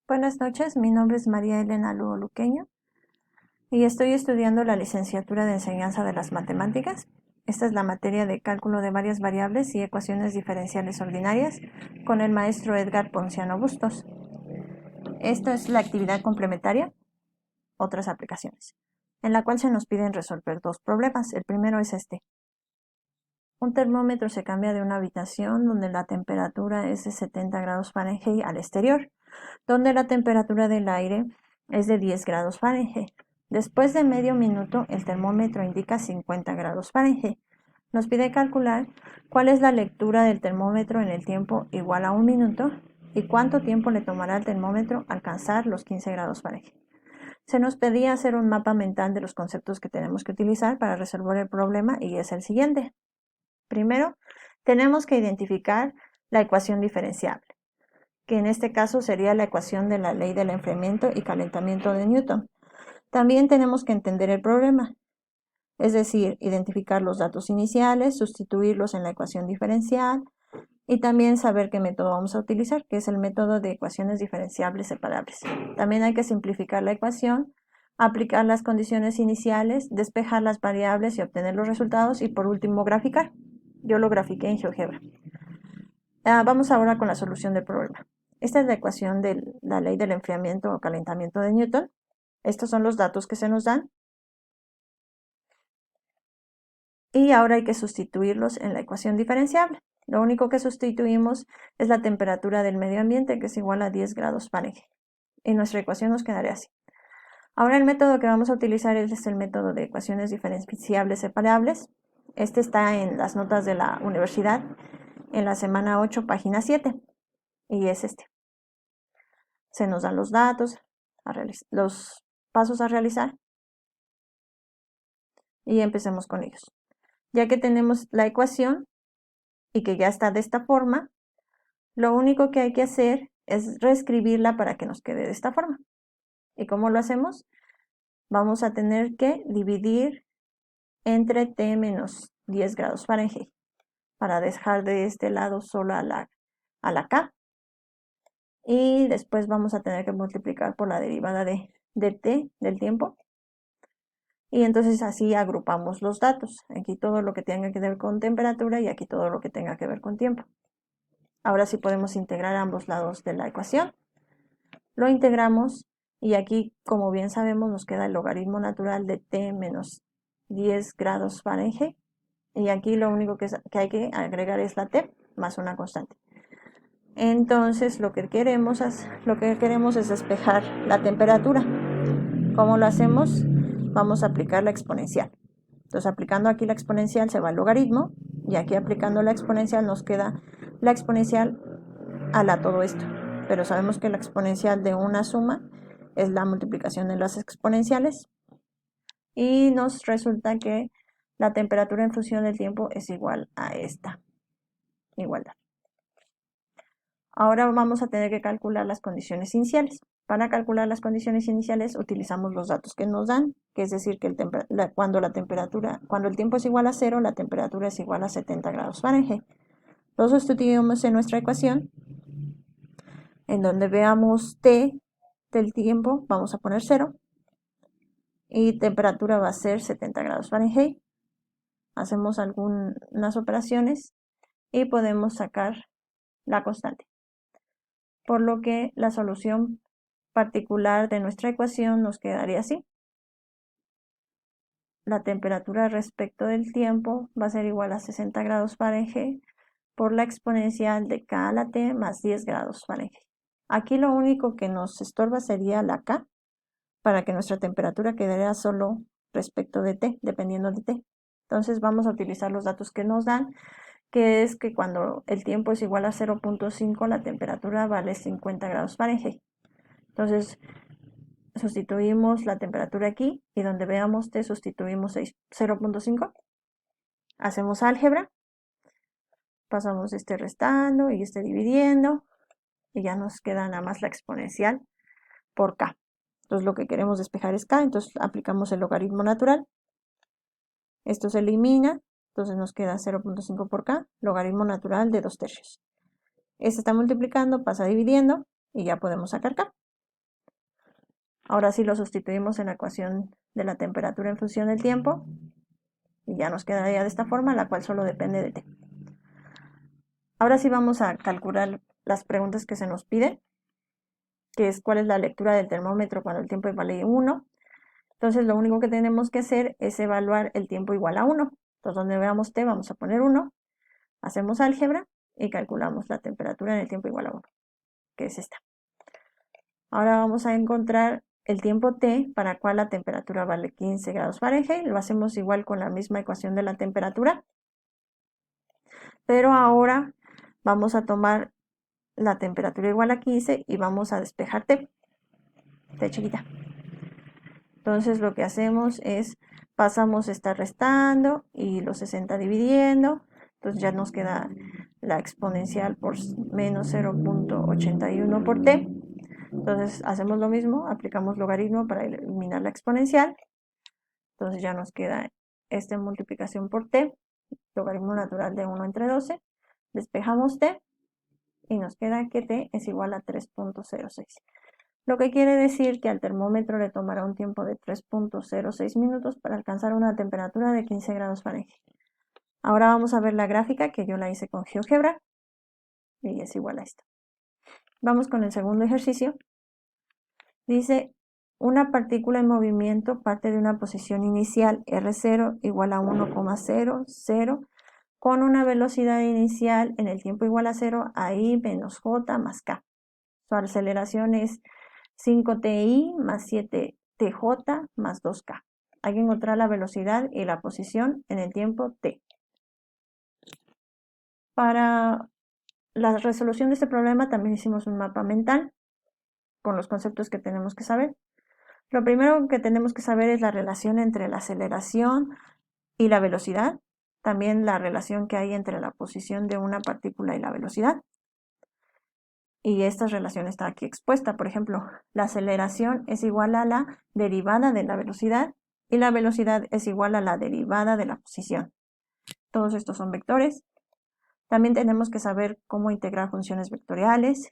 Buenas noches, mi nombre es María Elena Lugo Luqueño y estoy estudiando la licenciatura de Enseñanza de las Matemáticas. Esta es la materia de cálculo de varias variables y ecuaciones diferenciales ordinarias con el maestro Edgar Ponciano Bustos. Esta es la actividad complementaria, otras aplicaciones, en la cual se nos piden resolver dos problemas. El primero es este. Un termómetro se cambia de una habitación donde la temperatura es de 70 grados Fahrenheit al exterior, donde la temperatura del aire es de 10 grados Fahrenheit. Después de medio minuto, el termómetro indica 50 grados Fahrenheit. Nos pide calcular cuál es la lectura del termómetro en el tiempo igual a un minuto y cuánto tiempo le tomará al termómetro alcanzar los 15 grados Fahrenheit. Se nos pedía hacer un mapa mental de los conceptos que tenemos que utilizar para resolver el problema y es el siguiente. Primero, tenemos que identificar la ecuación diferenciable, que en este caso sería la ecuación de la ley del enfriamiento y calentamiento de Newton. También tenemos que entender el problema, es decir, identificar los datos iniciales, sustituirlos en la ecuación diferencial y también saber qué método vamos a utilizar, que es el método de ecuaciones diferenciables separables. También hay que simplificar la ecuación, aplicar las condiciones iniciales, despejar las variables y obtener los resultados y por último graficar. Yo lo grafiqué en GeoGebra. Vamos ahora con la solución del problema. Esta es la ecuación de la ley del enfriamiento o calentamiento de Newton. Estos son los datos que se nos dan. Y ahora hay que sustituirlos en la ecuación diferenciable. Lo único que sustituimos es la temperatura del medio ambiente, que es igual a 10 grados Fahrenheit. Y nuestra ecuación nos quedaría así. Ahora el método que vamos a utilizar es el método de ecuaciones diferenciables separables. Este está en las notas de la universidad, en la semana 8, página 7. Y es este. Se nos dan los datos, los pasos a realizar y empecemos con ellos. Ya que tenemos la ecuación y que ya está de esta forma, lo único que hay que hacer es reescribirla para que nos quede de esta forma. ¿Y cómo lo hacemos? Vamos a tener que dividir entre T menos 10 grados Fahrenheit para dejar de este lado solo a la K. Y después vamos a tener que multiplicar por la derivada de T del tiempo. Y entonces así agrupamos los datos. Aquí todo lo que tenga que ver con temperatura y aquí todo lo que tenga que ver con tiempo. Ahora sí podemos integrar ambos lados de la ecuación. Lo integramos y aquí, como bien sabemos, nos queda el logaritmo natural de T menos 10 grados Fahrenheit. Y aquí lo único que hay que agregar es la T más una constante. Entonces lo que queremos es despejar la temperatura. ¿Cómo lo hacemos? Vamos a aplicar la exponencial. Entonces aplicando aquí la exponencial se va el logaritmo y aquí aplicando la exponencial nos queda la exponencial a la todo esto. Pero sabemos que la exponencial de una suma es la multiplicación de las exponenciales y nos resulta que la temperatura en función del tiempo es igual a esta igualdad. Ahora vamos a tener que calcular las condiciones iniciales. Para calcular las condiciones iniciales utilizamos los datos que nos dan, que es decir, que cuando el tiempo es igual a 0, la temperatura es igual a 70 grados Fahrenheit. Lo sustituimos en nuestra ecuación, en donde veamos T del tiempo, vamos a poner 0, y temperatura va a ser 70 grados Fahrenheit. Hacemos algunas operaciones y podemos sacar la constante. Por lo que la solución particular de nuestra ecuación nos quedaría así. La temperatura respecto del tiempo va a ser igual a 60 grados Fahrenheit por la exponencial de K a la T más 10 grados Fahrenheit. Aquí lo único que nos estorba sería la K para que nuestra temperatura quedaría solo respecto de T, dependiendo de T. Entonces vamos a utilizar los datos que nos dan, que es que cuando el tiempo es igual a 0.5, la temperatura vale 50 grados Fahrenheit. Entonces, sustituimos la temperatura aquí y donde veamos T sustituimos 0.5. Hacemos álgebra, pasamos este restando y este dividiendo y ya nos queda nada más la exponencial por K. Entonces lo que queremos despejar es K, entonces aplicamos el logaritmo natural. Esto se elimina, entonces nos queda 0.5 por K, logaritmo natural de 2/3. Este está multiplicando, pasa dividiendo y ya podemos sacar K. Ahora sí lo sustituimos en la ecuación de la temperatura en función del tiempo y ya nos quedaría de esta forma, la cual solo depende de T. Ahora sí vamos a calcular las preguntas que se nos piden, que es cuál es la lectura del termómetro cuando el tiempo vale 1. Entonces lo único que tenemos que hacer es evaluar el tiempo igual a 1. Entonces donde veamos T vamos a poner 1, hacemos álgebra y calculamos la temperatura en el tiempo igual a 1, que es esta. Ahora vamos a encontrar el tiempo T para cual la temperatura vale 15 grados Fahrenheit. Lo hacemos igual con la misma ecuación de la temperatura. Pero ahora vamos a tomar la temperatura igual a 15 y vamos a despejar T chiquita. Entonces lo que hacemos es pasamos esta restando y los 60 dividiendo. Entonces ya nos queda la exponencial por menos 0.81 por T. Entonces hacemos lo mismo, aplicamos logaritmo para eliminar la exponencial. Entonces ya nos queda esta multiplicación por T, logaritmo natural de 1 entre 12. Despejamos T y nos queda que T es igual a 3.06. Lo que quiere decir que al termómetro le tomará un tiempo de 3.06 minutos para alcanzar una temperatura de 15 grados Fahrenheit. Ahora vamos a ver la gráfica que yo la hice con GeoGebra y es igual a esto. Vamos con el segundo ejercicio. Dice, una partícula en movimiento parte de una posición inicial R0 igual a 1,00 con una velocidad inicial en el tiempo igual a 0 a I menos J más K. Su aceleración es 5ti más 7tj más 2k. Hay que encontrar la velocidad y la posición en el tiempo t. Para la resolución de este problema también hicimos un mapa mental con los conceptos que tenemos que saber. Lo primero que tenemos que saber es la relación entre la aceleración y la velocidad, también la relación que hay entre la posición de una partícula y la velocidad. Y esta relación está aquí expuesta. Por ejemplo, la aceleración es igual a la derivada de la velocidad y la velocidad es igual a la derivada de la posición. Todos estos son vectores. También tenemos que saber cómo integrar funciones vectoriales,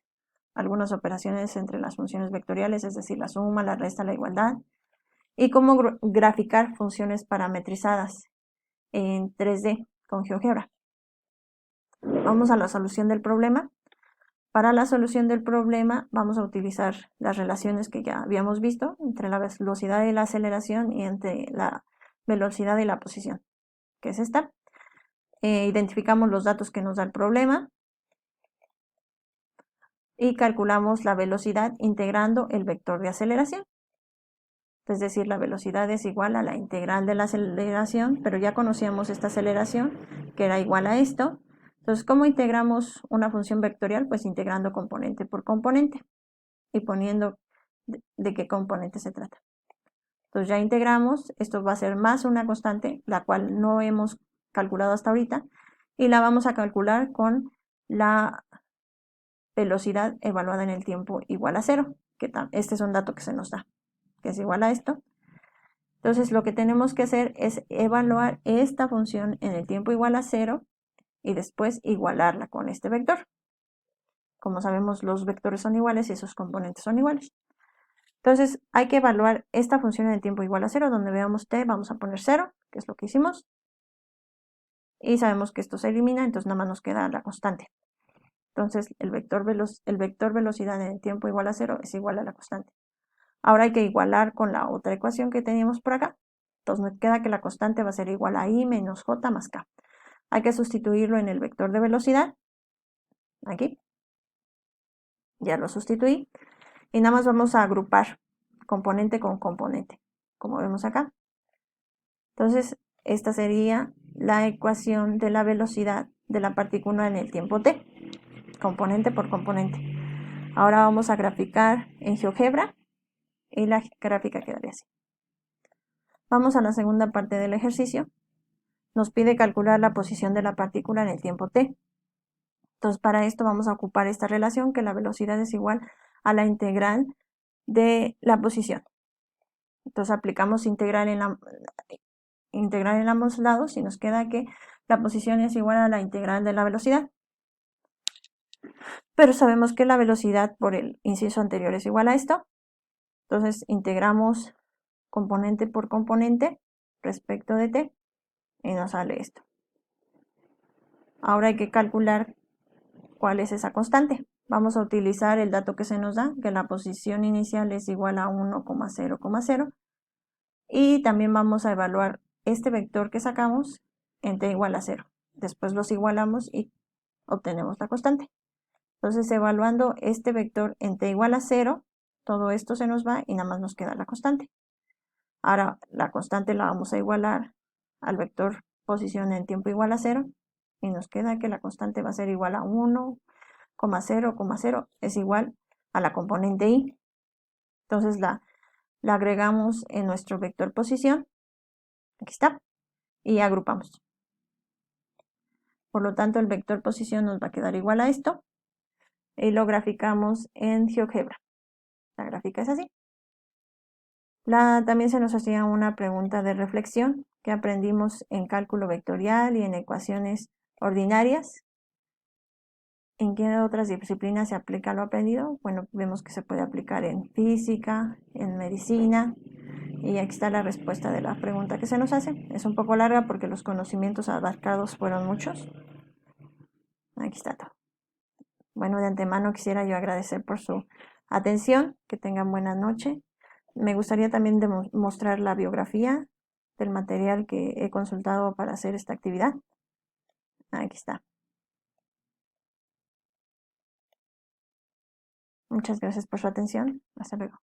algunas operaciones entre las funciones vectoriales, es decir, la suma, la resta, la igualdad, y cómo graficar funciones parametrizadas en 3D con GeoGebra. Vamos a la solución del problema. Para la solución del problema vamos a utilizar las relaciones que ya habíamos visto entre la velocidad y la aceleración y entre la velocidad y la posición, que es esta. Identificamos los datos que nos da el problema y calculamos la velocidad integrando el vector de aceleración. Es decir, la velocidad es igual a la integral de la aceleración, pero ya conocíamos esta aceleración que era igual a esto. Entonces, ¿cómo integramos una función vectorial? Pues integrando componente por componente y poniendo de qué componente se trata. Entonces ya integramos, esto va a ser más una constante, la cual no hemos calculado hasta ahorita, y la vamos a calcular con la velocidad evaluada en el tiempo igual a 0, que este es un dato que se nos da, que es igual a esto. Entonces lo que tenemos que hacer es evaluar esta función en el tiempo igual a 0 y después igualarla con este vector. Como sabemos, los vectores son iguales y sus componentes son iguales. Entonces hay que evaluar esta función en el tiempo igual a 0, donde veamos t, vamos a poner 0, que es lo que hicimos. Y sabemos que esto se elimina, entonces nada más nos queda la constante. Entonces el vector velocidad en el tiempo igual a 0 es igual a la constante. Ahora hay que igualar con la otra ecuación que teníamos por acá. Entonces nos queda que la constante va a ser igual a I menos J más K. Hay que sustituirlo en el vector de velocidad. Aquí. Ya lo sustituí. Y nada más vamos a agrupar componente con componente, como vemos acá. Entonces, esta sería la ecuación de la velocidad de la partícula en el tiempo t, componente por componente. Ahora vamos a graficar en GeoGebra y la gráfica quedaría así. Vamos a la segunda parte del ejercicio. Nos pide calcular la posición de la partícula en el tiempo t. Entonces, para esto vamos a ocupar esta relación, que la velocidad es igual a la integral de la posición. Entonces, aplicamos integral en ambos lados y nos queda que la posición es igual a la integral de la velocidad. Pero sabemos que la velocidad por el inciso anterior es igual a esto. Entonces integramos componente por componente respecto de t y nos sale esto. Ahora hay que calcular cuál es esa constante. Vamos a utilizar el dato que se nos da, que la posición inicial es igual a 1,0,0, y también vamos a evaluar este vector que sacamos en t igual a 0. Después los igualamos y obtenemos la constante. Entonces, evaluando este vector en t igual a 0, todo esto se nos va y nada más nos queda la constante. Ahora, la constante la vamos a igualar al vector posición en tiempo igual a 0 y nos queda que la constante va a ser igual a 1,0,0 es igual a la componente y. Entonces, la agregamos en nuestro vector posición, aquí está, y agrupamos. Por lo tanto, el vector posición nos va a quedar igual a esto y lo graficamos en GeoGebra. La gráfica es así. También se nos hacía una pregunta de reflexión que aprendimos en cálculo vectorial y en ecuaciones ordinarias. ¿En qué otras disciplinas se aplica lo aprendido? Bueno, vemos que se puede aplicar en física, en medicina, y aquí está la respuesta de la pregunta que se nos hace. Es un poco larga porque los conocimientos abarcados fueron muchos. Aquí está todo. Bueno, de antemano quisiera yo agradecer por su atención, que tengan buena noche. Me gustaría también mostrar la biografía del material que he consultado para hacer esta actividad. Aquí está. Muchas gracias por su atención. Hasta luego.